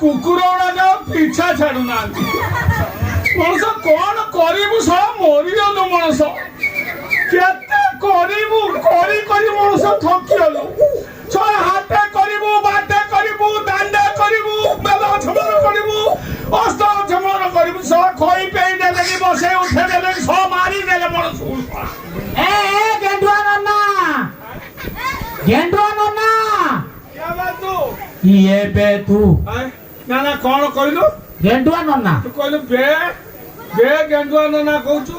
कुकुर गुड़ा पिछा छाड़ू ना मनुष कौन करू सब मरीगलु मनुष केते करू करी करी मनुष थकिगलु सब हाथे करू बाटे करू दांडे करू बेल झमर करू अस्त झमर करू सब खई पे देले कि बसे उठे देले सब मारी देले मनुष ए गेंडुआ नन्ना क्या बात तू ये बे तू ना ना कौन कहलु गेंडुआ नन्ना तू कहलु बे गेंडुआ नन्ना कहूचु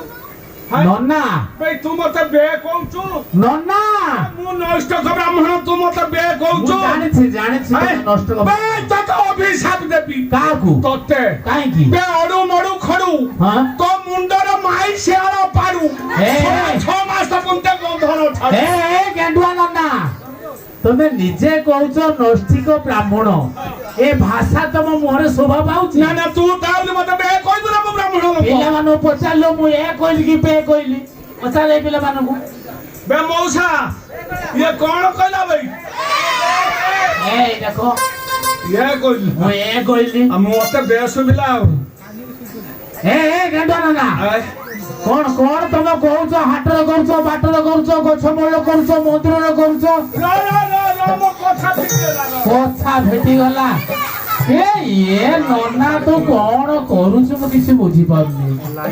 नन्ना भाई तू मत बे कहूचु नन्ना मु नष्ट ब्राह्मण तू मत बे कहूचु जानी नष्ट बे तत अभिशाप देबी काकू तते काई की बे अडू मडू खडू हां तो मुंडर माई शेळ पाडू ए 6 मास पुंते गंधन छाडू ए गेंडुआ नन्ना तमे निजे कहूच नैष्ठिक ब्राह्मण ए भाषा तुम मुहरे शोभा पाउछि ना ना तू ताऊ मत बे कहू ना ब्राह्मण लोक पिला मानो पचारलो मु ए कहली कि बे कहली पचार ए पिला मानो बे मौसा ये कौन कहला भाई ए देखो ये कहली मु ए कहली मते बे सुबिला ए गेंडुआ नन्ना कौन कौन तुम कहूच हाटर करूच बाटर करूच गछ मूल करूच मंदिर करूच कथा भेटी गला ये नन्ना तू कौन करूच मु किसी बुझी पाउनी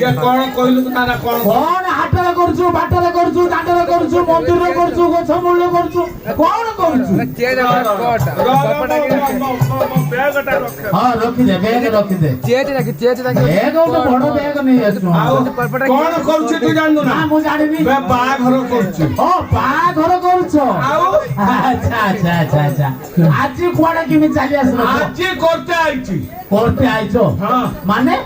ये कौन कहलु ना ना कौन हाटर करूच बाटर करूच दांडर करूच मंदिर करूच गछ मूल करूच कौन करूच हां रखि दे बैग तो बड़ बैग नहीं आसु कौन करूछ तू जाननु ना मु जानिनी बे बा घर करूछ ओ बा घर करूछ अच्छा आज कुआडा किमी चली आसलो आज करते आइछो हां माने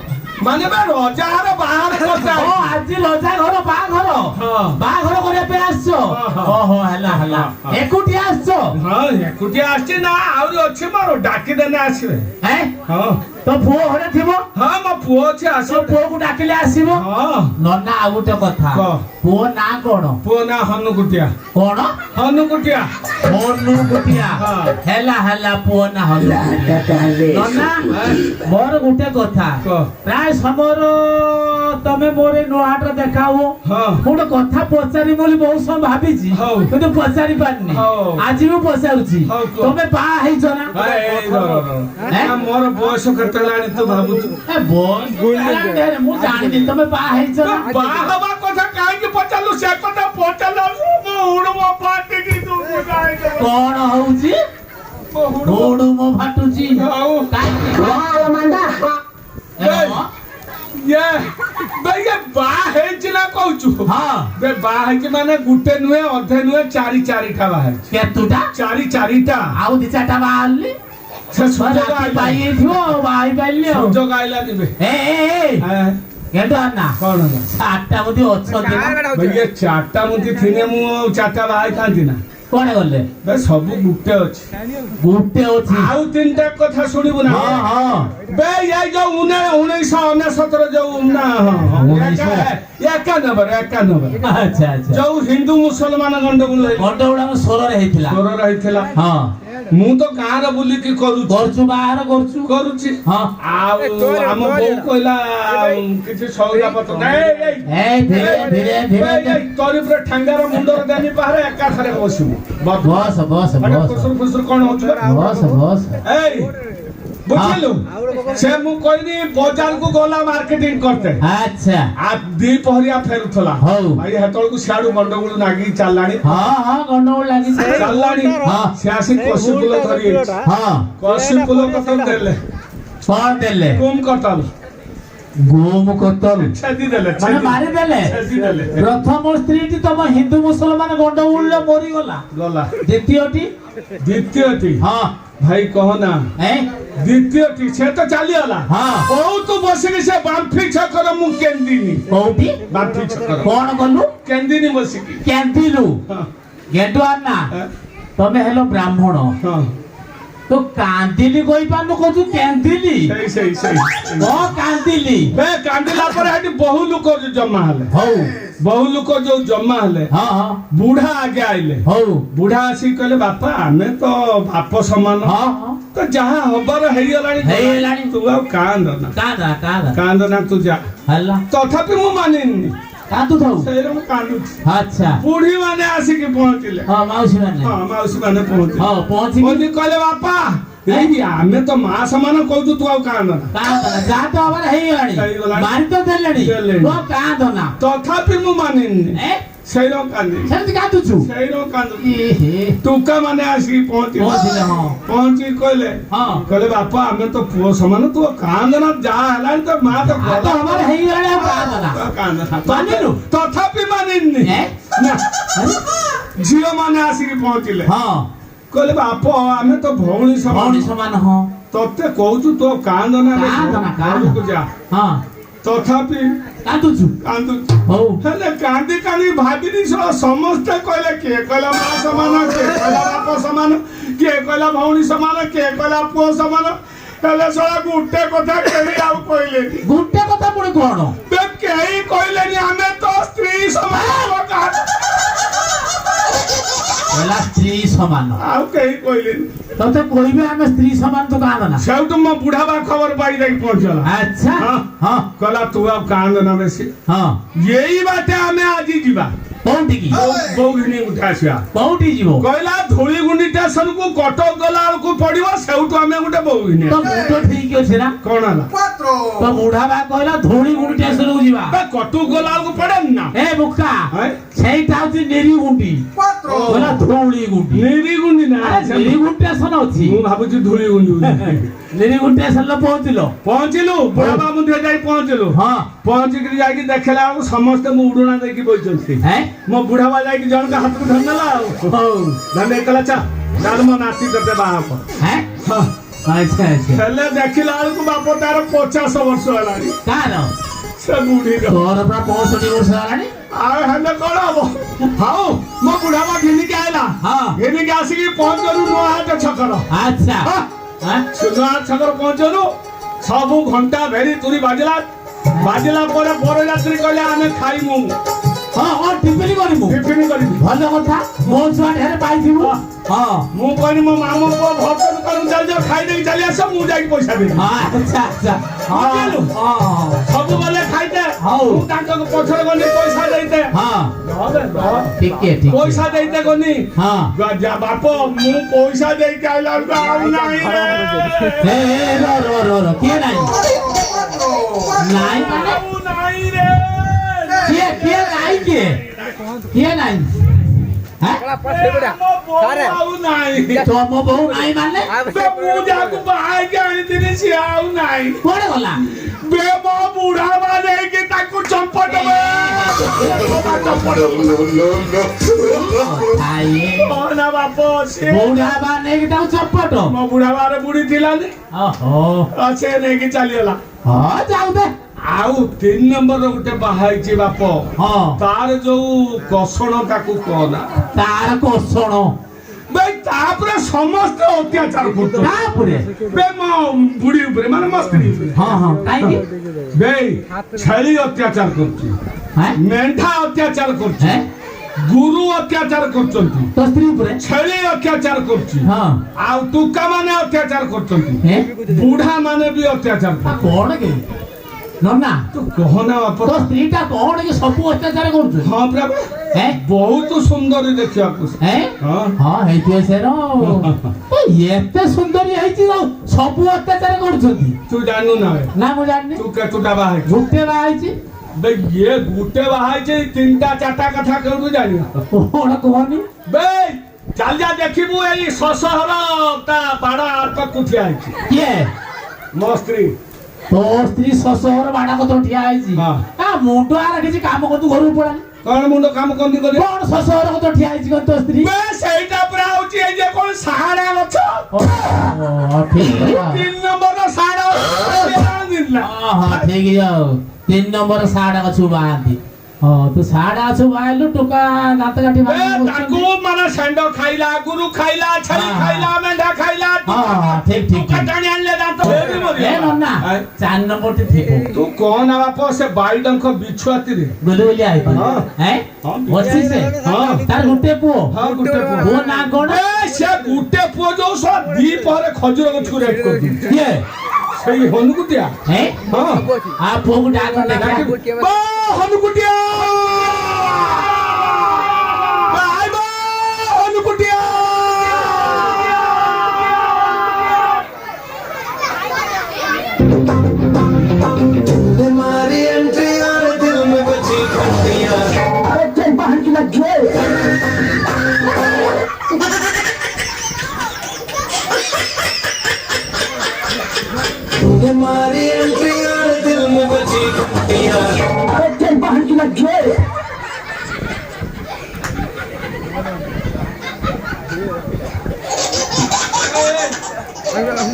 माने बे रजार बाहर करते ओ आज लजा घर बा घर करे पे आछो ओहो हला एकुटी आछो हां एकुटी आछी ना आउरी अछि मारो डाकी देने आसीबे हैं हां तो पुओ हरे थिबो हां म पुओ अछि आसो पुओ को डाकिले आसीबो हां नन्ना आ गुटे कथा पुओ ना कोन पुओ ना हनुकुटिया कोन हनुकुटिया हेला पुओ ना हल्ला नन्ना मोर गुटे कथा प्राय समर तमे मोरे नोहाट देखाओ गोटे कथा पचारि बोली बहुत समय भाबिछि किंतु पचारि पारनी आज भी पचारुछि तमे बा हेइछो ना मोर बयस केते लानी तो भाबुछु ए बयस मु जानि तमे बा हेइछो ना बा हवा कथा काहे के पचालु से कथा पचालु उड़मो फाटी की तू बुझाई कोन होउछि उड़मो फाटुछि काहे मांडा ये भैया बा हेछि ना कहूछु हां बे बा हेछि माने गुटे नुहे अधे नुहे चारि टा बा हेछि केतुटा चारि टा आउ दी चाटा बा आली से सुजोग पाई थियो बाई पाइले सुजोग आइला दिबे ए गेंडुआ ना कोन चाटा मुदी अछति भैया चाटा मुदी थिने मु चाटा बाई थांती ना कोने गले बे सब गुटे अछि आउ तीनटा कथा सुनिबु ना हां बे ये जो 1969 जो ना एका नंबर अच्छा जो हिंदू मुसलमान गंडगोल में 16 रे हेतिला हां मु तो गां रे बुली की करू बाहर करूची हां आउ हम बो कहला किछि सौदा पत्र ए धीरे तोरी पर ठंगार मुंडर देनी पारे एका थरे बसु बस खुसर कोन होछ बस ए बुझिलु से मु कहनी बाजार को गोला मार्केटिंग करते अच्छा आ दी पहरिया फेरुथला भाई हेतल को सियाडू गंडगोल नागी चलानी हां गंडगोल लागी चलानी हां सियासी कोसिपुल धरी हां कोसिपुल कतम देले कोन देले कुम कतल गोम कतल छेदी देले माने मारी देले प्रथम स्त्री तम हिंदू मुसलमान गंडगोल मरी गला द्वितीयटी हां भाई कहो ना द्वितीयटी से तो चली गला हां ओ तो बसिनी से बांफी छकर मु केंदीनी कोठी बांफी छकर कोन गलु केंदीनी बसिकी केंदिलु गेडुआ ना तमे हेलो ब्राह्मण हां तो कांदिली कोई पानु को तू कांदिली ସେଇ ओ कांदिली ବେ କାନ୍ଦିଲା ପରେ ହେଠି ବହୁ ଲୋକ ଜମା ହେଲେ हो ବହୁ ଲୋକ ଯୋଉ ଜମା ହେଲେ हां हां ବୁଢା ଆଗେ ଆଇଲେ हो ବୁଢା ଆସିକି କହିଲେ ବାପା ଆମେ ତ ବାପ ସମାନ हां हां ତ ଯାହା ହବାର ହେଇଗଲାଣି ହେଇଗଲାଣି। ତୁ ଆଉ କାନ୍ଦନା କାନ୍ଦନା ତୁ ଯା हल्ला ତଥାପି ମୁଁ ମାନିନି कांदू थाऊ ସେଇରେ ମୁଁ କାନ୍ଦୁଛି अच्छा ବୁଢୀ ମାନେ ଆସିକି ପହଞ୍ଚିଲେ हां माउसी माने ହଁ ମାଉସୀ ମାନେ ପହଞ୍ଚିଲେ हां पहुंची ପହଞ୍ଚି କହିଲେ ବାପା ଏଇ ଆମେ ତ ମା ସମାନ କହୁଛୁ ତୁ ଆଉ କାନ୍ଦନା कांदना जा तो हमार ହେଇଗଲାଣି ହେଇଗଲାଣି। ମାରି ତ ଦେଲେଣି ଦେଲେଣି। तो कांदना ତଥାପି ମୁଁ ମାନିନି ए ସେଇର କାନ୍ଦି ସେମିତି କାନ୍ଦୁଛୁ ସେଇର କାନ୍ଦୁ ଏ ହେ ଟୁକା ମାନେ ଆସିକି ପହଞ୍ଚିଲେ ପହଞ୍ଚିଲେ ହଁ ପହଞ୍ଚିକି କହିଲେ ହଁ କହିଲେ ବାପା ଆମେ ତ ପୁଅ ସମାନ ତୁ ଆଉ କାନ୍ଦନା ଯାହା ହେଲାଣି ତ ମା ତ आ तो हमार ହେଇଗଲାଣି ଆଉ କାନ୍ଦନା ମାନିଲୁ? ତଥାପି ମାନିନି ଏ ନା ଆରେ ଝିଅ ମାନେ ଆସିକି ପହଞ୍ଚିଲେ ହଁ କହିଲେ ବାପ ଆମେ ତ ଭଉଣୀ ଭଉଣୀ ସମାନ ସମାନ ହଁ ତତେ କହୁଛୁ ତୁ କାନ୍ଦନା କାନ୍ଦନା, ଘରକୁ ଯା ହଁ ତଥାପି କାନ୍ଦୁଛୁ କାନ୍ଦୁଛି ହଉ ହେଲେ କାନ୍ଦି କାନ୍ଦି ଭାବିନି ସମସ୍ତେ କହିଲେ କିଏ କହିଲା ମା ସମାନ କିଏ କହିଲା ବାପ ସମାନ କିଏ କହିଲା ଭଉଣୀ ସମାନ କିଏ କହିଲା ପୁଅ ସମାନ ହେଲେ ଶଳା ଗୋଟେ କଥା କେହି ଆଉ କହିଲେନି ଗୋଟେ କଥା ପୁଣି କଣ ବେ କେହି କହିଲେନି ଆମେ ତ ସ୍ତ୍ରୀ ସମାନ ହେଲା ସ୍ତ୍ରୀ ସମାନ ଆଉ କେହି କହିଲେନି ତତେ କହିବେ ଆମେ ସ୍ତ୍ରୀ ସମାନ ତୁ କାନ୍ଦନା ସେଇଠୁ ମୋ ବୁଢା ବା ଖବର ପାଇ ଯାଇକି ପହଞ୍ଚିଗଲା ଆଚ୍ଛା ହଁ। ହଁ କହିଲା ତୁ ଆଉ କାନ୍ଦନା ବେଶୀ ହଁ ଏଇ ବାଟେ ଆମେ ଆଜି ଯିବା କୋଉଠିକି ବୋଉ ଘିନି ଉଠା ଆସିବା କୋଉଠି ଯିବ କହିଲା ଧୂଳିଗୁଣ୍ଡି ଷ୍ଟେସନ କୁ କଟକ ଗଲା ବେଳକୁ ପଡିବ ସେଇଠୁ ଆମେ ଗୋଟେ ବୋଉ ଘିନି ତ ମୁଣ୍ଡ ଠିକ ଅଛି ନା କଣ ହେଲା ତ ବୁଢା ବା କହିଲା ଧଉଳି ଗୁଣ୍ଡି ଷ୍ଟେସନକୁ ଯିବା ବେ କଟକ ଗଲା ବେଳକୁ ପଡେନି ନା ଏ ବୁକା ହାଁ? ସେଇଟା ହଉଛି ନେରିଗୁଣ୍ଡି କହିଲା ଧଉଳି ଗୁଣ୍ଡି ନିରିଗୁଣ୍ଡି ନା ନେରିଗୁଣ୍ଡି ଷ୍ଟେସନ ଅଛି ମୁଁ ଭାବୁଛି ଧୂଳିଗୁଣ୍ଡି ନେରିଗୁଣ୍ଡି ଷ୍ଟେସନରେ ପହଞ୍ଚିଲ ପହଞ୍ଚିଲୁ ବୁଢା ବାବୁ ଟିକେ ଯାଇ ପହଞ୍ଚିଲୁ ହଁ ପହଞ୍ଚିକିରି ଯାଇକି ଦେଖିଲା ବେଳକୁ ସମସ୍ତେ ମୁଁ ଉଡୁଣା ଦେଇକି ବଇଛନ୍ତି ହେଁ ମୋ ବୁଢା ବା ଯାଇକି ଜଣଙ୍କ ହାତକୁ ଧରିନେଲା ଆଉ ହଉ ଧରି କହିଲା ଚାଲ ମୋ ନାତି ତତେ ବାହା ହବ ହେଁ ହଁ। ଆଚ୍ଛା ଆଚ୍ଛା ହେଲେ ଦେଖିଲା ବେଳକୁ ବାପ ତାର 50 ବର୍ଷ ହେଲାଣି କାର ସେ ବୁଢୀର ତୋର ପୁରା 65 ବର୍ଷ ହେଲାଣି ଆଉ ହେଲେ କଣ ହବ ହଉ ମୋ ବୁଢା ବା ଘିନିକି ଆଇଲା ହଁ ଘିନିକି ଆସିକି ପହଞ୍ଚଲୁ ନୂଆହାଟ ଛକର ଆଚ୍ଛା ହେଁ? ନୂଆହାଟ ଛକର ପହଞ୍ଚଲୁ ସବୁ ଘଣ୍ଟା ଭେରି ତୁରି ବାଜିଲା ପରେ ବରଯାତ୍ରୀ କହିଲେ ଆମେ ଖାଇମୁ ହଁ ହଁ ଟିଫିନ କରିବୁ ଟିଫିନ କରିବି ଭଲ କଥା ମୋ ଛୁଆ ଢେରେ ପାଇଥିବୁ ହଁ ମୁଁ କହିଲି ମୋ ମାମୁ ପୁଅ ଭର୍ତ୍ତି ଦୋକାନ ଚାଲି ଖାଇଦେଇକି ଚାଲି ଆସ ମୁଁ ଯାଇକି ପଇସା ଦେବି ଆଚ୍ଛା ଆଚ୍ଛା ବୁଝିଲୁ? ହଁ ସବୁ ଗଲେ ଖାଇତେ ହଉ। ମୁଁ ତାଙ୍କ ପଛରେ ଗଲି ପଇସା ଦେଇତେ ହଁ ଟିକେ ଟିକେ ପଇସା ଦେଇତେ ଗନି ହଁ ଯା ବାପ ମୁଁ ପଇସା ଦେଇକି ଆଇଲା ବେଳକୁ ଆଉ ନାହିଁ ରେ। ଏ ର କିଏ ନାହିଁ ନାହିଁ ମାନେ ଆଉ ନାହିଁ ରେ। କିଏ ନାହିଁ କିଏ ନାହିଁ ଆମ ବୋଉ ଆଉ ନାହିଁ ତମ ବୋଉ ନାହିଁ ମାନେ ବେ ମୁଁ ଯାହାକୁ ବାହା ହେଇକି ଆଣିଥିଲି ସିଏ ଆଉ ନାହିଁ କୁଆଡେ ଗଲା ବେ ମୋ ବୁଢା ବା ନେଇକି ତାକୁ ଚମ୍ପଟ ନା ବାପ ସିଏ ବୁଢା ବା ନେଇକି ତାକୁ ଚପଟ ମୋ ବୁଢା ବାରେ ବୁଢୀ ଥିଲାନି ଓହୋ ସେ ନେଇକି ଚାଲିଗଲା ହଁ ଯାଉ ଦେ ଆଉ 3 ନମ୍ବର ଗୋଟେ ବାହା ହେଇଛି ବାପ ହଁ ତାର ଯୋଉ କଷଣ ତାକୁ କହନା ତାର କୋଷଣ ବେ ତାପରେ ସମସ୍ତେ ଅତ୍ୟାଚାର କରୁଛନ୍ତି ତାପରେ ବେ ମୋ ବୁଢୀ ଉପରେ ମାନେ ମୋ ସ୍ତ୍ରୀ ଉପରେ ହଁ ହଁ କାହିଁକି ବେ ଛେଳି ଅତ୍ୟାଚାର କରୁଛି ହେଁ? ମେଣ୍ଢା ଅତ୍ୟାଚାର କରୁଛି ହେଁ? ଗୁରୁ ଅତ୍ୟାଚାର କରୁଛନ୍ତି ତୋ ସ୍ତ୍ରୀ ଉପରେ ଛେଳି ଅତ୍ୟାଚାର କରୁଛି ହଁ ଆଉ ଟୁକା ମାନେ ଅତ୍ୟାଚାର କରୁଛନ୍ତି ହେଁ? ବୁଢା ମାନେ ବି ଅତ୍ୟାଚାର ଆ, କରୁଛନ୍ତି କଣ କି ନନା ତୁ କହନା ବାପ ତୋ ସ୍ତ୍ରୀଟା କଣ କି ସବୁ ଅତ୍ୟାଚାର କରୁଛୁ ହଁ ପୁରା ହେଁ? ବହୁତ ସୁନ୍ଦର ଦେଖିବାକୁ ହେଁ? ହଁ ହଁ ହେଇଥିବ ସେର ଏତେ ସୁନ୍ଦରୀ ହେଇଛି ଆଉ ସବୁ ଅତ୍ୟାଚାର କରୁଛନ୍ତି ତୁ ଜାଣୁ ନା ବେ? ନା ମୁଁ ଜାଣିନି ତୁ କେତୁଟା ବାହା ହେଇଛୁ ଗୋଟେ ବାହା ହେଇଛି ବେ ଇଏ ଗୋଟେ ବାହା ହେଇଛି 3ଟା 4ଟା କଥା କେଉଁଠୁ ଜାଣିବା କଣ କହନି ବେ ଚାଲ ଯା ଦେଖିବୁ ଏଇ ଶଶହର ତା ବାଡ ଆଟକୁ ଠିଆ ହେଇଛି କିଏ ମୋ ସ୍ତ୍ରୀ ତୋ ସ୍ତ୍ରୀ ଶ୍ୱଶୁର ବାଡା କତ ଠିଆ ହେଇଛି ହଁ। ତା ମୁଣ୍ଡ ଆର କିଛି କାମ କରୁଛୁ ଘରକୁ ପଳାନି କଣ ମୁଣ୍ଡ କାମ କରନି କରି କଣ ଶ୍ୱଶୁର କତ ଠିଆ ହେଇଛି କଣ ତୋ ସ୍ତ୍ରୀ ବେ ସେଇଟା ପୁରା ହଉଛି ଏଇ ଯେ କଣ ସାହାଡା ଗଛ ଓ, ଠିକ ଅଛି। 3 ନମ୍ବର ସାହାଡା ଗଛ ହଁ ହଁ ଠିକ ଆଉ 3 ନମ୍ବର ସାଡା ଗଛୁ ବାହାନ୍ତି ତୁ ସାଡେ ଆଛୁ ବାଇଲୁ ଟୋକା ଦାନ୍ତ କାଠି ତାକୁ ମାନେ ଷେଣ୍ଢ ଖାଇଲା ଗୁରୁ ଖାଇଲା ଛେଳି ଖାଇଲା ମେଣ୍ଢା ଖାଇଲା ଠିକ ଟାଣି ଆଣିଲେ ଦାନ୍ତ ଏ ନନା 4 ନମ୍ବରଟି ଠିକ ତୁ କହନା ବାପ ସେ ବାଇଡଙ୍କ ବିଛୁଆତିରେ ବୁଲି ବୁଲି ଆଇବ ଅଛି ସେ ତାର ଗୋଟେ ପୁଅ ଗୋଟେ ପୁଅ ନା କଣ ସେ ଗୋଟେ ପୁଅ ଯୋଉ ଦି ପହରେ ଖଜୁର ଗଛକୁ ରେଟ୍ କରିଦଉଛି କିଏ ସେଇ ହନୁକୁଟିଆ ଆ ପୁଅକୁ ଡାକ ହନୁକୁଟିଆ ହନୁକୁଟିଆ तुम्हारी एंट्री और दिल में बची घंटियां अरे चल बाहर की लग गए तुम्हारी एंट्री और दिल में बची घंटियां अरे चल बाहर की लग गए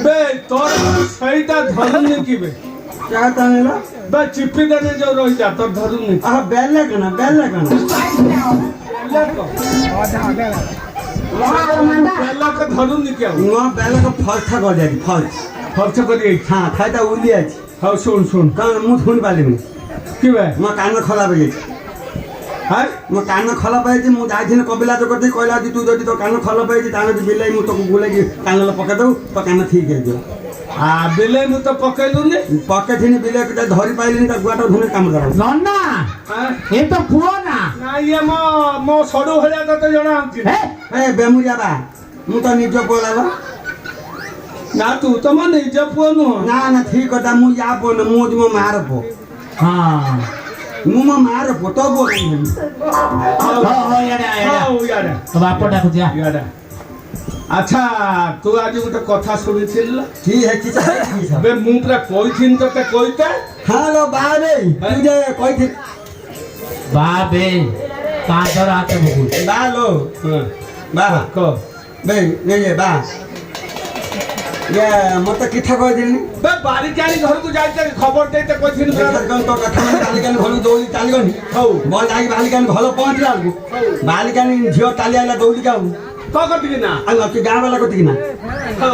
बे तोर सहीटा धरुनी की बे क्या तानेला बे चिप्पी देने जो रही जा तो धरुनी आ बेल कना बेला का धरुनी क्या नुआ बेल का फल था कर जाती फल खर्च करिए हां खाइता उली अछि हाँ सुन कान मुंह सुन पाले में कि बे म कान खला बजे हाय म कान खला पाइछि मु जाइथिन कबिला जो करते कहला तू जदि तो कान खला पाइछि ताने बिलाई मु तो गुले कान ल पका दउ तो कान ठीक हे जो आ बिले मु तो पकेलुनी पके थिनी बिले के धरि पाइलिनी त गुआटा धुने काम कर नन्ना ए तो पुओ ना ना ये मो सडू हलिया तो जणा आंती ए बेमुरिया बा मु तो निज बोलावा ना तू तो मन निज पुओ नु ना ना ठीक कथा मु या बोन मु मो मार पो हां मु मो मार पो तो बोल हो याडा तो बापा डाकु जा याडा अच्छा तू आज गोटे कथा शुणिथिल ठीक है कि बे मु पूरा कइथिन तते कइता हेलो बाबे तू जे कइथि बाबे कादर आते बगु बालो बा को बे ने ये बा ये मत किथा कह दिलनी बे बारी जाई घर को जाई खबर देते कइथिन कौन तो कथा में बालिकान घरु दौड़ी चाली गनी हौ बोल जाई बालिकान घर पहुंचला बालिकान झियो चाली आइला दौड़ी जाऊ तो कति ना आ कि गाँव वाला कति ना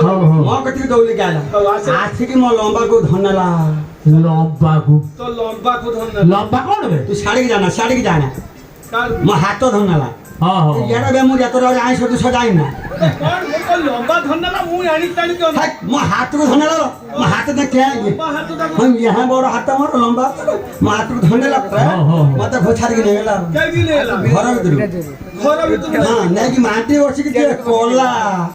हो म कति दौड़ी के आइला आछि कि म लंबा को धनला लंबा को तो लंबा को धन लंबा कौन बे तू साड़ी के जाना म हाथ धनला हां हां याडा बे मु यातो आइ सदु सजाई ना कौन को लंबा धनला मु आनी तानी को म हाथ को धनला म हाथ दे के आइ लंबा हाथ दा हम यहाँ बड़ हाथ मोर लंबा म हाथ को धनला मत घोछारी के नेला के दिले घर भीतर घर भीतर हां नै कि माटी ओछि कि कोला